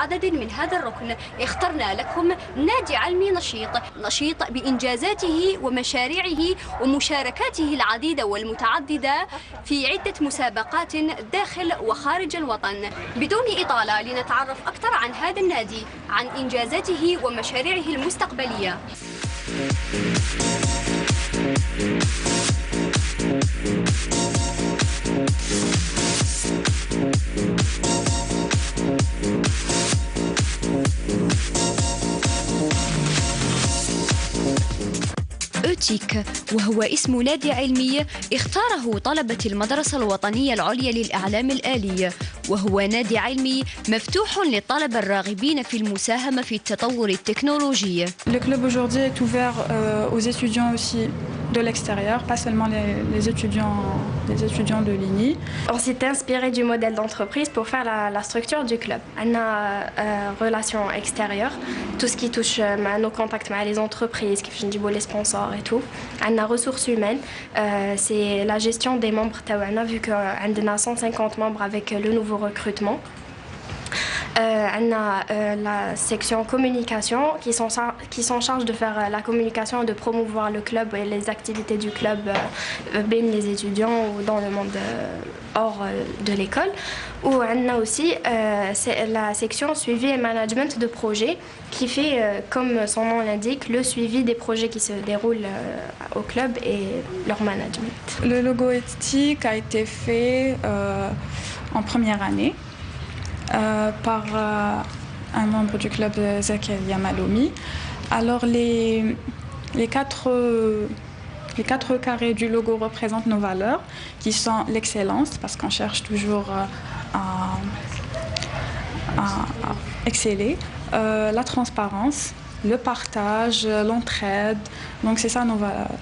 عدد من هذا الركن اخترنا لكم نادي علمي نشيط بإنجازاته ومشاريعه ومشاركاته العديدة والمتعددة في عدة مسابقات داخل وخارج الوطن. بدون إطالة لنتعرف أكثر عن هذا النادي، عن إنجازاته ومشاريعه المستقبلية. أوتيك، وهو اسم نادي علمي اختاره طلبة المدرسة الوطنية العليا للإعلام الآلي، وهو نادي علمي مفتوح للطلبة الراغبين في المساهمة في التطور التكنولوجي. Le club aujourd'hui est ouvert aux étudiants aussi de l'extérieur, pas seulement les étudiants de l'INI. On s'est inspiré du modèle d'entreprise pour faire la structure du club. On a relations extérieures, tout ce qui touche à nos contacts avec les entreprises, qui font les sponsors et tout. On a ressources humaines, c'est la gestion des membres tawana, vu qu'on a 150 membres avec le nouveau recrutement. On a la section communication qui sont chargés de faire la communication, de promouvoir le club et les activités du club bien les étudiants ou dans le monde hors de l'école. Ou on a aussi la section suivi et management de projets qui fait, comme son nom l'indique, le suivi des projets qui se déroulent au club et leur management. Le logo éthique a été fait en première année. Par un membre du club Zakaria Malomi. Alors les quatre carrés du logo représentent nos valeurs qui sont l'excellence, parce qu'on cherche toujours à exceller, la transparence, le partage, l'entraide. Donc c'est ça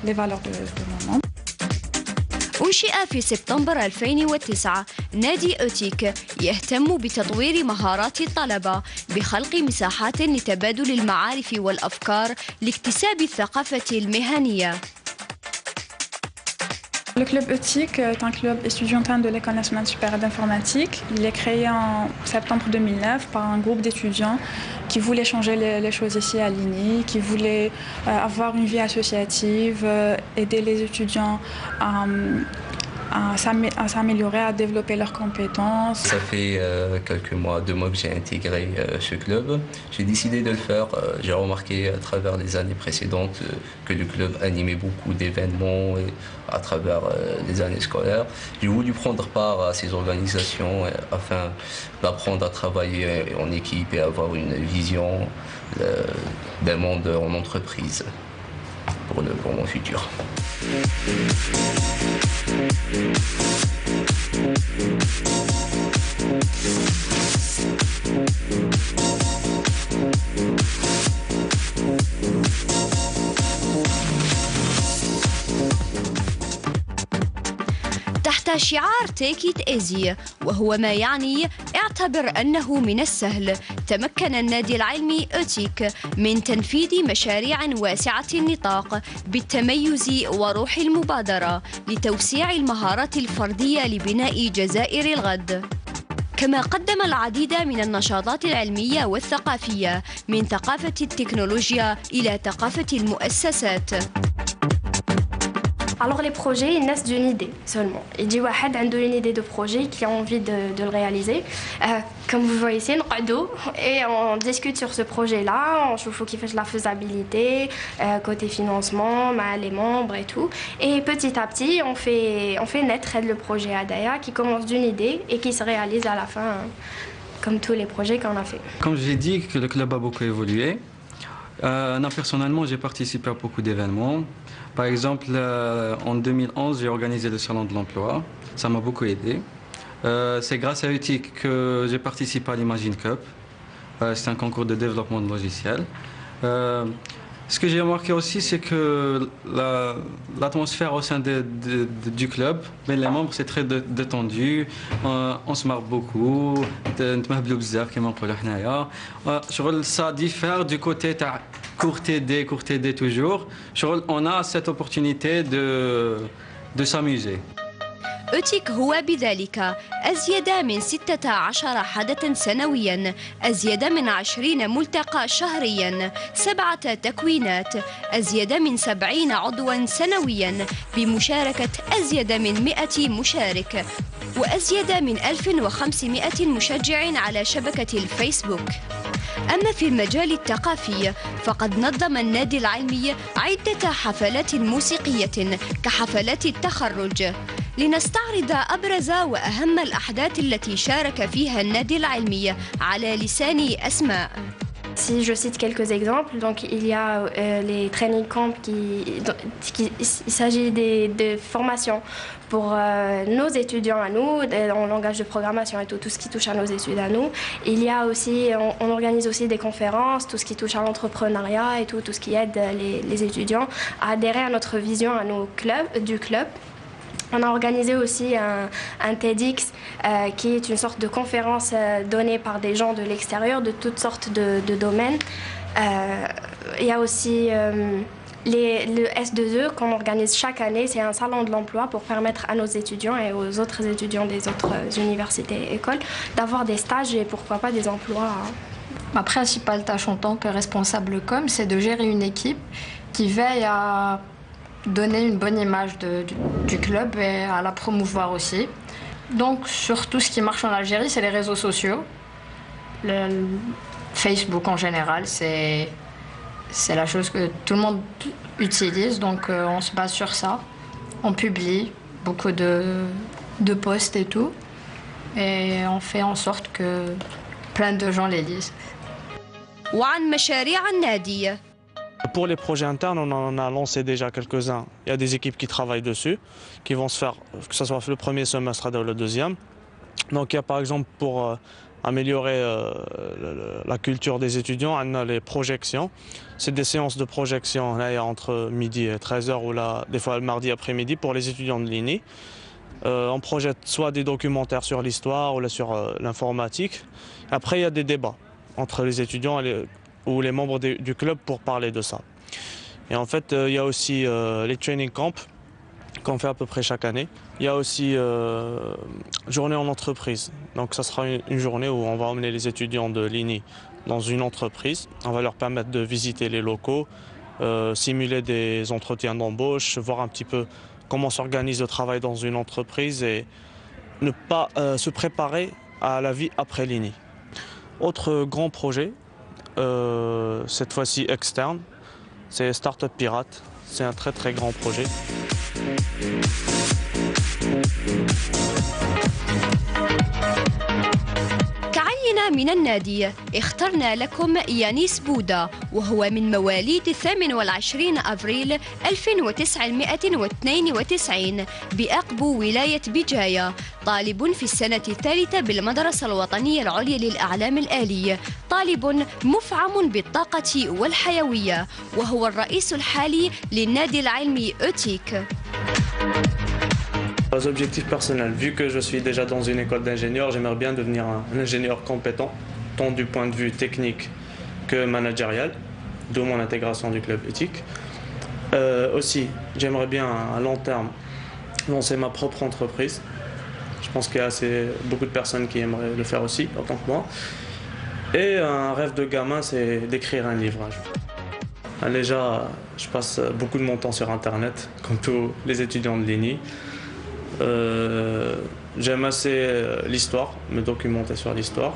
les valeurs de mon monde. أنشئ في سبتمبر 2009 نادي أوتيك يهتم بتطوير مهارات الطلبة بخلق مساحات لتبادل المعارف والأفكار لاكتساب الثقافة المهنية. Le club ETIC est un club étudiantin de l'École nationale supérieure d'informatique. Il est créé en septembre 2009 par un groupe d'étudiants qui voulaient changer les choses ici à l'INI, qui voulaient avoir une vie associative, aider les étudiants à s'améliorer, à développer leurs compétences. Ça fait quelques mois, 2 mois que j'ai intégré ce club. J'ai décidé de le faire. J'ai remarqué à travers les années précédentes que le club animait beaucoup d'événements à travers les années scolaires. J'ai voulu prendre part à ces organisations afin d'apprendre à travailler en équipe et avoir une vision d'un monde en entreprise pour mon futur. تحت شعار Take it easy، وهو ما يعني اعتبر أنه من السهل، تمكن النادي العلمي أوتيك من تنفيذ مشاريع واسعة النطاق بالتميز وروح المبادرة لتوسيع المهارات الفردية لبناء جزائر الغد. كما قدم العديد من النشاطات العلمية والثقافية، من ثقافة التكنولوجيا إلى ثقافة المؤسسات. Alors les projets, ils naissent d'une idée seulement. Il dit Wahed a une idée de projet qui a envie de le réaliser. Comme vous voyez ici, et on discute sur ce projet-là, on chouffe qui fait la faisabilité, côté financement, les membres et tout. Et petit à petit, on fait naître le projet Adaya qui commence d'une idée et qui se réalise à la fin, comme tous les projets qu'on a fait. Comme j'ai dit que le club a beaucoup évolué, personnellement, j'ai participé à beaucoup d'événements. Par exemple, en 2011, j'ai organisé le Salon de l'Emploi. Ça m'a beaucoup aidé. C'est grâce à UTIC que j'ai participé à l'Imagine Cup. C'est un concours de développement de logiciels. Ce que j'ai remarqué aussi, c'est que l'atmosphère au sein du club, mais les membres, c'est très détendu. On se marre beaucoup. Ça diffère du côté court TD toujours. On a cette opportunité de s'amuser. أوتيك هو بذلك أزيد من 16 حدثاً سنوياً، أزيد من 20 ملتقى شهرياً، 7 تكوينات، أزيد من 70 عضواً سنوياً بمشاركة أزيد من 100 مشارك، وأزيد من 1500 مشجع على شبكة الفيسبوك. أما في المجال الثقافي فقد نظم النادي العلمي عدة حفلات موسيقية كحفلات التخرج. لنستعرض أبرز وأهم الأحداث التي شارك فيها النادي العلمي على لسان أسماء. Si je cite quelques exemples, donc il y a les training camps il s'agit des formations pour nos étudiants à nous, en langage de programmation et tout ce qui touche à nos études à nous. Il y a aussi, on organise aussi des conférences, tout ce qui touche à l'entrepreneuriat et tout ce qui aide les étudiants à adhérer à notre vision, à nos clubs, du club. On a organisé aussi un TEDx qui est une sorte de conférence donnée par des gens de l'extérieur, de toutes sortes de domaines. Il y a aussi le S2E qu'on organise chaque année. C'est un salon de l'emploi pour permettre à nos étudiants et aux autres étudiants des autres universités et écoles d'avoir des stages et pourquoi pas des emplois. Ma principale tâche en tant que responsable com, c'est de gérer une équipe qui veille à donner une bonne image du club et à la promouvoir aussi. Donc sur tout ce qui marche en Algérie, c'est les réseaux sociaux. Le Facebook en général, c'est la chose que tout le monde utilise, donc on se base sur ça. On publie beaucoup de posts et tout, et on fait en sorte que plein de gens les lisent. وعن مشاريع النادي. Pour les projets internes, on en a lancé déjà quelques-uns. Il y a des équipes qui travaillent dessus, qui vont se faire, que ce soit le premier semestre ou le deuxième. Donc il y a par exemple pour améliorer la culture des étudiants, on a les projections. C'est des séances de projection là, entre midi et 13h ou là, des fois le mardi après-midi pour les étudiants de l'INI. On projette soit des documentaires sur l'histoire ou là, sur l'informatique. Après il y a des débats entre les étudiants ou les membres du club pour parler de ça. Et en fait, il y a aussi les training camps qu'on fait à peu près chaque année. Il y a aussi journée en entreprise. Donc ça sera une journée où on va emmener les étudiants de l'INI dans une entreprise. On va leur permettre de visiter les locaux, simuler des entretiens d'embauche, voir un petit peu comment s'organise le travail dans une entreprise et ne pas se préparer à la vie après l'INI. Autre grand projet, cette fois-ci externe, c'est Startup Pirate. C'est un très très grand projet. كعينة من النادي اخترنا لكم يانيس بودا، وهو من مواليد 28 أفريل 1992 بأقبو ولاية بجاية، طالب في السنة الثالثة بالمدرسة الوطنية العليا للأعلام الآلي، طالب مفعم بالطاقة والحيوية، وهو الرئيس الحالي للنادي العلمي أوتيك. Les objectifs personnels, vu que je suis déjà dans une école d'ingénieur, j'aimerais bien devenir un ingénieur compétent, tant du point de vue technique que managérial, d'où mon intégration du club éthique. Aussi, j'aimerais bien à long terme lancer ma propre entreprise. Je pense qu'il y a beaucoup de personnes qui aimeraient le faire aussi, autant que moi. Et un rêve de gamin, c'est d'écrire un livre. Déjà, je passe beaucoup de mon temps sur Internet, comme tous les étudiants de l'INI. J'aime assez l'histoire, me documenter sur l'histoire.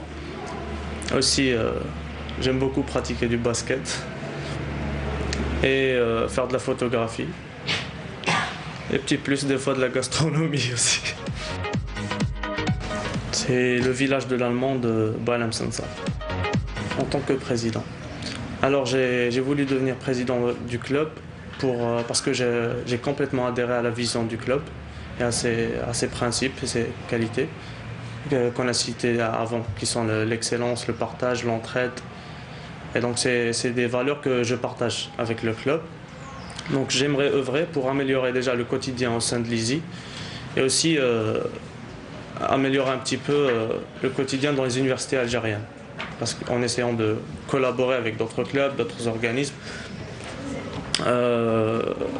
Aussi, j'aime beaucoup pratiquer du basket et faire de la photographie. Et petit plus des fois de la gastronomie aussi. C'est le village de l'Allemand de Balam Sansa, en tant que président. Alors j'ai voulu devenir président du club parce que j'ai complètement adhéré à la vision du club et à ses principes et ses qualités qu'on a cités avant, qui sont l'excellence, le partage, l'entraide. Et donc c'est des valeurs que je partage avec le club. Donc j'aimerais œuvrer pour améliorer déjà le quotidien au sein de l'ISI et aussi améliorer un petit peu le quotidien dans les universités algériennes. Parce qu'en essayant de collaborer avec d'autres clubs, d'autres organismes,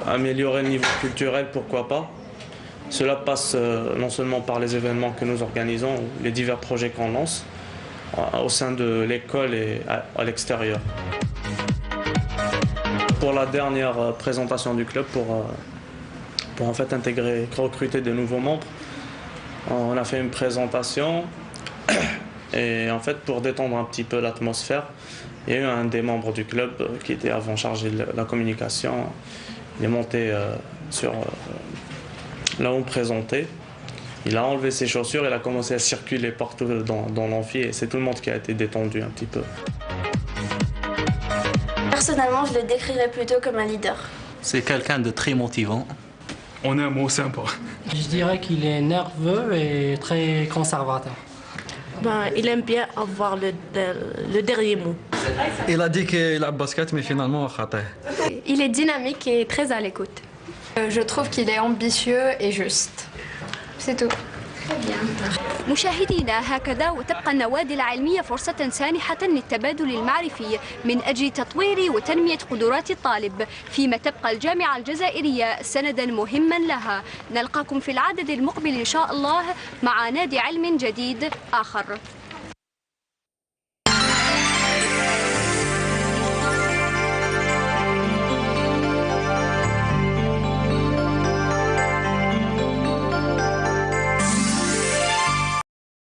améliorer le niveau culturel, pourquoi pas, Cela passe non seulement par les événements que nous organisons, les divers projets qu'on lance au sein de l'école et à l'extérieur. Pour la dernière présentation du club, pour en fait recruter de nouveaux membres, on a fait une présentation et en fait pour détendre un petit peu l'atmosphère, il y a eu un des membres du club qui était avant chargé de la communication. Il est monté sur là où on présentait. Il a enlevé ses chaussures, il a commencé à circuler partout dans l'amphi et c'est tout le monde qui a été détendu un petit peu. Personnellement, je le décrirais plutôt comme un leader. C'est quelqu'un de très motivant. On est un mot sympa. Je dirais qu'il est nerveux et très conservateur. Il aime bien avoir le dernier mot. Il a dit qu'il a basket, mais finalement, Il est dynamique et très à l'écoute. Je trouve qu'il est ambitieux et juste. C'est tout. مشاهدينا هكذا وتبقى النوادي العلمية فرصة سانحة للتبادل المعرفي من أجل تطوير وتنمية قدرات الطالب، فيما تبقى الجامعة الجزائرية سندا مهما لها. نلقاكم في العدد المقبل إن شاء الله مع نادي علم جديد آخر.